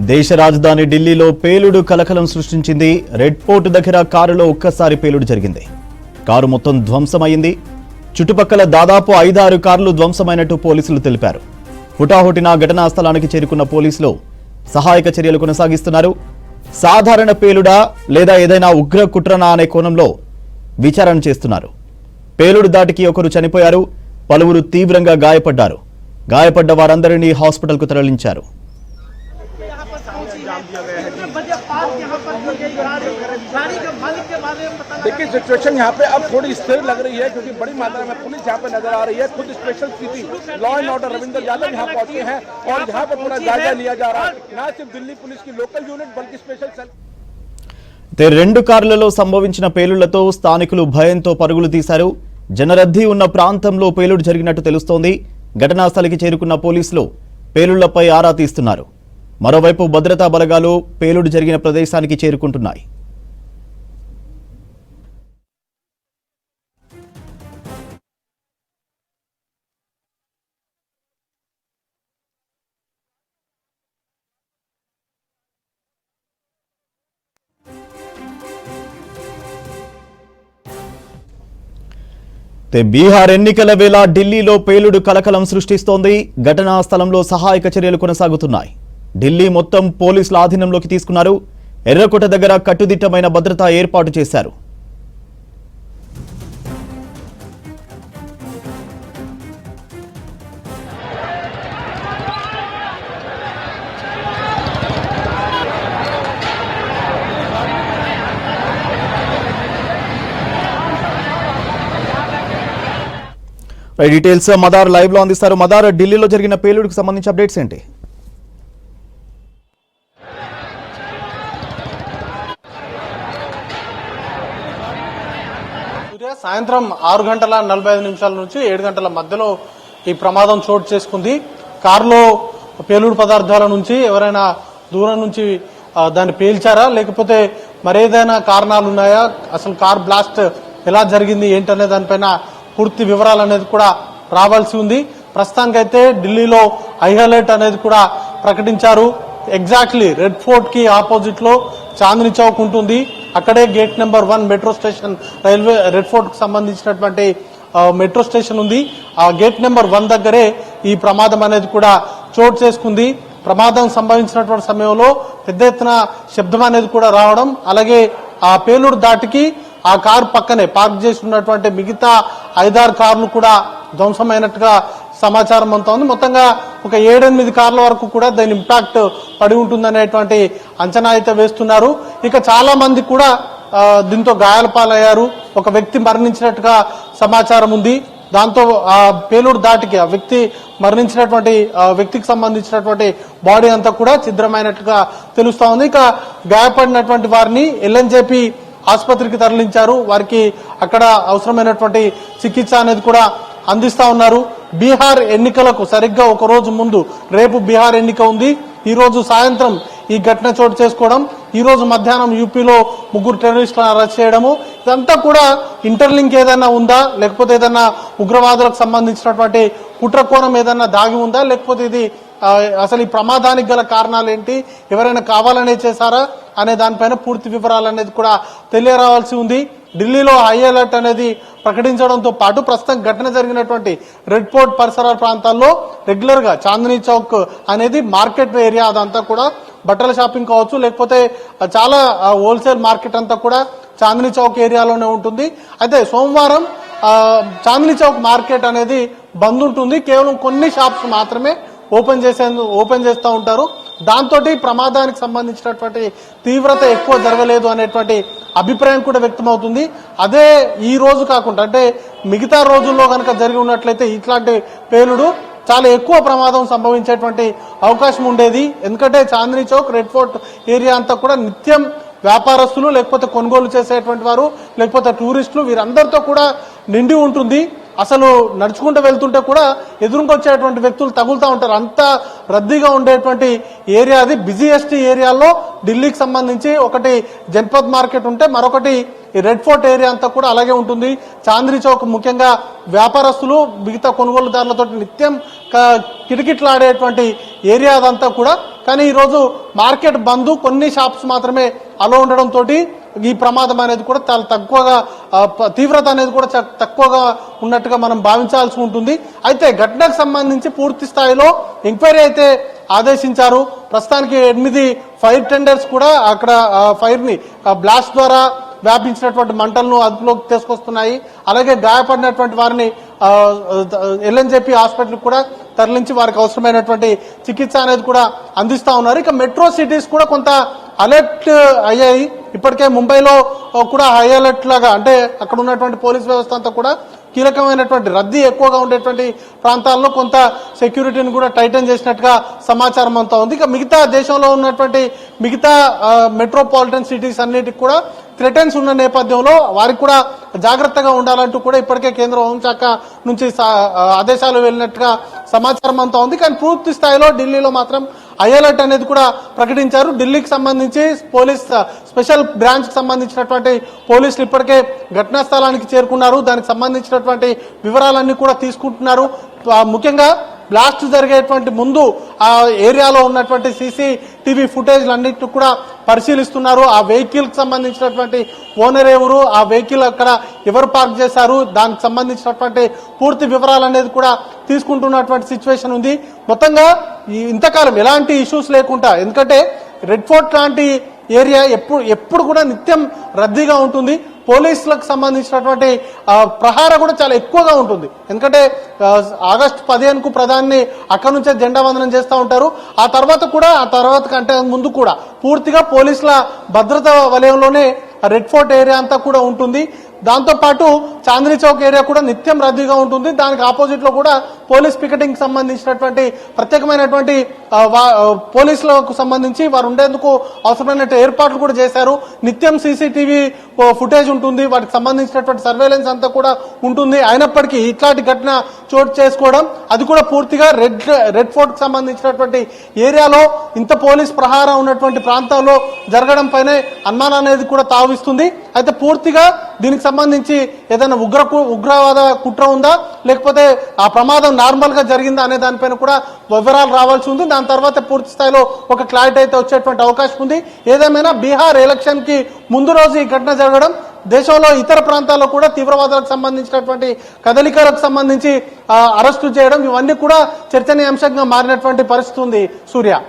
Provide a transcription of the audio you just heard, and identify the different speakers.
Speaker 1: దేశ రాజధాని ఢిల్లీలో పేలుడు కలకలం సృష్టించింది. రెడ్ ఫోర్ట్ దగ్గర కారులో ఒక్కసారి పేలుడు జరిగింది. కారు మొత్తం ధ్వంసమైంది. చుట్టుపక్కల దాదాపు 5-6 కార్లు ధ్వంసమైనట్టు పోలీసులు తెలిపారు. హుటాహుటిన ఘటనా స్థలానికి చేరుకున్న పోలీసులు సహాయక చర్యలు కొనసాగిస్తున్నారు. సాధారణ పేలుడా లేదా ఏదైనా ఉగ్ర కుట్రనా అనే కోణంలో విచారణ చేస్తున్నారు. పేలుడు దాటికి ఒకరు చనిపోయారు, పలువురు తీవ్రంగా గాయపడ్డారు. గాయపడ్డ వారందరినీ హాస్పిటల్కు తరలించారు.
Speaker 2: देखिए सिचुएशन यहाँ पे अब थोड़ी स्थिर लग रही है क्योंकि बड़ी मात्रा में पुलिस यहाँ पे नजर आ रही है। खुद special CP law and order Ravindra Yadav यहाँ पहुंचे हैं और यहाँ पे पूरा जायजा लिया जा रहा है। न सिर्फ दिल्ली पुलिस की लोकल यूनिट बल्कि स्पेशल सेल।
Speaker 1: రెండు కార్లలో సంభవించిన పేలుళ్లతో స్థానికులు భయంతో పరుగులు తీశారు. జనరద్దీ ఉన్న ప్రాంతంలో పేలుడు జరిగినట్టు తెలుస్తోంది. ఘటనా స్థలికి చేరుకున్న పోలీసులు పేలుళ్లపై ఆరా తీస్తున్నారు. మరోవైపు భద్రతా బలగాలు పేలుడు జరిగిన ప్రదేశానికి చేరుకుంటున్నాయి. బీహార్ ఎన్నికల వేళ ఢిల్లీలో పేలుడు కలకలం సృష్టిస్తోంది. ఘటనా స్థలంలో సహాయక చర్యలు కొనసాగుతున్నాయి. ఢిల్లీ మొత్తం పోలీసుల ఆధీనంలోకి తీసుకున్నారు. ఎర్రకోట దగ్గర కట్టుదిట్టమైన భద్రత ఏర్పాటు చేశారు. డీటెయిల్స్ మదార్ లైవ్ లో అందిస్తారు. మదార్, ఢిల్లీలో జరిగిన పేలుడుకు సంబంధించి అప్డేట్స్ ఏంటి?
Speaker 3: సాయంత్రం 6:45 నుంచి 7 గంటల మధ్యలో ఈ ప్రమాదం చోటు చేసుకుంది. కారులో పేలుడు పదార్థాల నుంచి ఎవరైనా దూరం నుంచి దాన్ని పేల్చారా, లేకపోతే మరేదైనా కారణాలు ఉన్నాయా, అసలు కార్ బ్లాస్ట్ ఎలా జరిగింది ఏంటనే దానిపైన పూర్తి వివరాలు అనేది కూడా రావాల్సి ఉంది. ప్రస్తుతానికైతే ఢిల్లీలో హై అలర్ట్ అనేది కూడా ప్రకటించారు. ఎగ్జాక్ట్లీ రెడ్ ఫోర్ట్ కి ఆపోజిట్ లో చాందినీ చౌక్ ఉంటుంది. అక్కడే gate number 1 metro station, railway red fort కు సంబంధించినటువంటి మెట్రో స్టేషన్ ఉంది. ఆ గేట్ నెంబర్ 1 దగ్గరే ఈ ప్రమాదం అనేది కూడా చోటు చేసుకుంది. ప్రమాదం సంభవించినటువంటి సమయంలో పెద్ద ఎత్తున శబ్దం అనేది కూడా రావడం, అలాగే ఆ పేలుడు దాటికి ఆ కారు పక్కనే పార్క్ చేసి ఉన్నటువంటి మిగతా 5-6 కార్లు కూడా ధ్వంసమైనట్టుగా సమాచారం అంతా ఉంది. మొత్తంగా ఒక 7-8 కార్ల వరకు కూడా దాని ఇంపాక్ట్ పడి ఉంటుందనేటువంటి అంచనా అయితే వేస్తున్నారు. ఇక చాలా మంది కూడా దీంతో గాయాల పాలయ్యారు. ఒక వ్యక్తి మరణించినట్టుగా సమాచారం ఉంది. దాంతో ఆ పేలుడు దాటికి ఆ వ్యక్తి మరణించినటువంటి వ్యక్తికి సంబంధించినటువంటి బాడీ అంతా కూడా ఛిద్రమైనట్టుగా తెలుస్తా ఉంది. ఇక గాయపడినటువంటి వారిని ఎల్ఎన్జేపీ ఆసుపత్రికి తరలించారు. వారికి అక్కడ అవసరమైనటువంటి చికిత్స అనేది కూడా అందిస్తా ఉన్నారు. బీహార్ ఎన్నికలకు సరిగ్గా ఒక రోజు ముందు రేపు బీహార్ ఎన్నిక ఉంది. ఈ రోజు సాయంత్రం ఈ ఘటన చోటు చేసుకోవడం, ఈ రోజు మధ్యాహ్నం యూపీలో 3 టెర్రరిస్టులను అరెస్ట్ చేయడము, ఇదంతా కూడా ఇంటర్లింక్ ఏదైనా ఉందా, లేకపోతే ఏదైనా ఉగ్రవాదులకు సంబంధించినటువంటి కుట్రకోణం ఏదైనా దాగి ఉందా, లేకపోతే ఇది అసలు ఈ ప్రమాదానికి గల కారణాలు ఏంటి, ఎవరైనా కావాలనే చేశారా అనే దానిపైన పూర్తి వివరాలు అనేది కూడా తెలియరావాల్సి ఉంది. ఢిల్లీలో హై అలర్ట్ అనేది ప్రకటించడంతో పాటు ప్రస్తుతం ఘటన జరిగినటువంటి రెడ్ ఫోర్ట్ పరిసరాల ప్రాంతాల్లో రెగ్యులర్ గా చాందినీ చౌక్ అనేది మార్కెట్ ఏరియా, అదంతా కూడా బట్టల షాపింగ్ కావచ్చు, లేకపోతే చాలా హోల్సేల్ మార్కెట్ అంతా కూడా చాందినీ చౌక్ ఏరియాలోనే ఉంటుంది. అయితే సోమవారం చాందినీ చౌక్ మార్కెట్ అనేది బంద్ ఉంటుంది. కేవలం కొన్ని షాప్స్ మాత్రమే ఓపెన్ చేస్తూ ఉంటారు. దాంతో ప్రమాదానికి సంబంధించినటువంటి తీవ్రత ఎక్కువ జరగలేదు అనేటువంటి అభిప్రాయం కూడా వ్యక్తమవుతుంది. అదే ఈ రోజు కాకుండా అంటే మిగతా రోజుల్లో కనుక జరిగి ఉన్నట్లయితే ఇట్లాంటి పేలుడు చాలా ఎక్కువ ప్రమాదం సంభవించేటువంటి అవకాశం ఉండేది. ఎందుకంటే Chandni Chowk, red fort area అంతా కూడా నిత్యం వ్యాపారస్తులు, లేకపోతే కొనుగోలు చేసేటువంటి వారు, లేకపోతే టూరిస్టులు, వీరందరితో కూడా నిండి ఉంటుంది. అసలు నడుచుకుంటూ వెళ్తుంటే కూడా ఎదురుకొచ్చేటువంటి వ్యక్తులు తగులుతూ ఉంటారు. అంత రద్దీగా ఉండేటువంటి ఏరియా అది. బిజీయెస్ట్ ఏరియాలో ఢిల్లీకి సంబంధించి ఒకటి జన్పద్ మార్కెట్ ఉంటే మరొకటి రెడ్ ఫోర్ట్ ఏరియా అంతా కూడా అలాగే ఉంటుంది. చాందినీ చౌక్ ముఖ్యంగా వ్యాపారస్తులు మిగతా కొనుగోలుదారులతో నిత్యం కిటకిటలాడేటువంటి ఏరియా అదంతా కూడా కానీ ఈరోజు మార్కెట్ బంద్, కొన్ని షాప్స్ మాత్రమే అలో ఉండడంతో ఈ ప్రమాదం అనేది కూడా చాలా తక్కువగా తీవ్రత అనేది కూడా తక్కువగా ఉన్నట్టుగా మనం భావించాల్సి ఉంటుంది. అయితే ఘటనకు సంబంధించి పూర్తి స్థాయిలో ఎంక్వైరీ అయితే ఆదేశించారు. ప్రస్తుతానికి 8 ఫైర్ టెండర్స్ కూడా అక్కడ ఫైర్ ని బ్లాస్ట్ ద్వారా వ్యాపించినటువంటి మంటలను అదుపులోకి తీసుకొస్తున్నాయి. అలాగే గాయపడినటువంటి వారిని ఎల్ఎన్జేపీ హాస్పిటల్ కూడా తరలించి వారికి అవసరమైనటువంటి చికిత్స అనేది కూడా అందిస్తా ఉన్నారు. ఇక మెట్రో సిటీస్ కూడా కొంత అలర్ట్ అయ్యాయి. ఇప్పటికే ముంబైలో కూడా హై అలర్ట్ లాగా, అంటే అక్కడ ఉన్నటువంటి పోలీస్ వ్యవస్థ అంతా కూడా కీలకమైనటువంటి రద్దీ ఎక్కువగా ఉండేటువంటి ప్రాంతాల్లో కొంత సెక్యూరిటీని కూడా టైటన్ చేసినట్టుగా సమాచారం అంతా ఉంది. ఇక మిగతా దేశంలో ఉన్నటువంటి మిగతా మెట్రోపాలిటన్ సిటీస్ అన్నిటికి కూడా థ్రెటన్స్ ఉన్న నేపథ్యంలో వారికి కూడా జాగ్రత్తగా ఉండాలంటూ కూడా ఇప్పటికే కేంద్ర హోంశాఖ నుంచి ఆదేశాలు వెళ్ళినట్టుగా సమాచారం అంతా ఉంది. కానీ పూర్తి స్థాయిలో ఢిల్లీలో మాత్రం హై అలర్ట్ అనేది కూడా ప్రకటించారు. ఢిల్లీకి సంబంధించి పోలీస్ స్పెషల్ బ్రాంచ్ కి సంబంధించినటువంటి పోలీసులు ఇప్పటికే ఘటనా స్థలానికి చేరుకున్నారు. దానికి సంబంధించినటువంటి వివరాలన్నీ కూడా తీసుకుంటున్నారు. ముఖ్యంగా బ్లాస్ట్ జరిగేటువంటి ముందు ఆ ఏరియాలో ఉన్నటువంటి CCTV ఫుటేజ్లన్నింటినీ కూడా పరిశీలిస్తున్నారు. ఆ వెహికల్ కి సంబంధించినటువంటి ఓనర్ ఎవరు, ఆ వెహికల్ అక్కడ ఎవరు పార్క్ చేశారు, దానికి సంబంధించినటువంటి పూర్తి వివరాలు అనేది కూడా తీసుకుంటున్నటువంటి సిచ్యువేషన్ ఉంది. మొత్తంగా ఇంతకాలం ఎలాంటి ఇష్యూస్ లేకుండా, ఎందుకంటే రెడ్ ఫోర్ట్ లాంటి ఏరియా ఎప్పుడు కూడా నిత్యం రద్దీగా ఉంటుంది. పోలీసులకు సంబంధించినటువంటి ప్రహార కూడా చాలా ఎక్కువగా ఉంటుంది. ఎందుకంటే ఆగస్టు 15కు ప్రధాని అక్కడి నుంచే జెండా వందనం చేస్తూ ఉంటారు. ఆ తర్వాత కంటే ముందు కూడా పూర్తిగా పోలీసుల భద్రతా వలయంలోనే రెడ్ ఫోర్ట్ ఏరియా అంతా కూడా ఉంటుంది. దాంతో పాటు చాందినీ చౌక్ ఏరియా కూడా నిత్యం రద్దీగా ఉంటుంది. దానికి ఆపోజిట్ లో కూడా పోలీస్ పికెటింగ్ సంబంధించినటువంటి ప్రత్యేకమైనటువంటి పోలీసులకు సంబంధించి వారు ఉండేందుకు అవసరమైన ఏర్పాట్లు కూడా చేశారు. నిత్యం CCTV ఫుటేజ్ ఉంటుంది, వాటికి సంబంధించినటువంటి సర్వేలెన్స్ అంతా కూడా ఉంటుంది. అయినప్పటికీ ఇట్లాంటి ఘటన చోటు చేసుకోవడం, అది కూడా పూర్తిగా రెడ్ ఫోర్ట్ కి సంబంధించినటువంటి ఏరియాలో ఇంత పోలీస్ ప్రహారం ఉన్నటువంటి ప్రాంతాల్లో జరగడం పైనే అనుమానం అనేది కూడా తావిస్తుంది. అయితే పూర్తిగా దీనికి సంబంధించి ఏదైనా ఉగ్రవాద కుట్ర ఉందా, లేకపోతే ఆ ప్రమాదం నార్మల్ గా జరిగిందా అనే దానిపైన కూడా వివరాలు రావాల్సి ఉంది. దాని తర్వాత పూర్తి స్థాయిలో ఒక క్లారిటీ అయితే వచ్చేటువంటి అవకాశం ఉంది. ఏదేమైనా బీహార్ ఎలక్షన్ కి ముందు రోజు ఈ ఘటన జరగడం, దేశంలో ఇతర ప్రాంతాల్లో కూడా తీవ్రవాదులకు సంబంధించినటువంటి కదలికలకు సంబంధించి అరెస్టు చేయడం, ఇవన్నీ కూడా చర్చనీయాంశంగా మారినటువంటి పరిస్థితి ఉంది. సూర్య.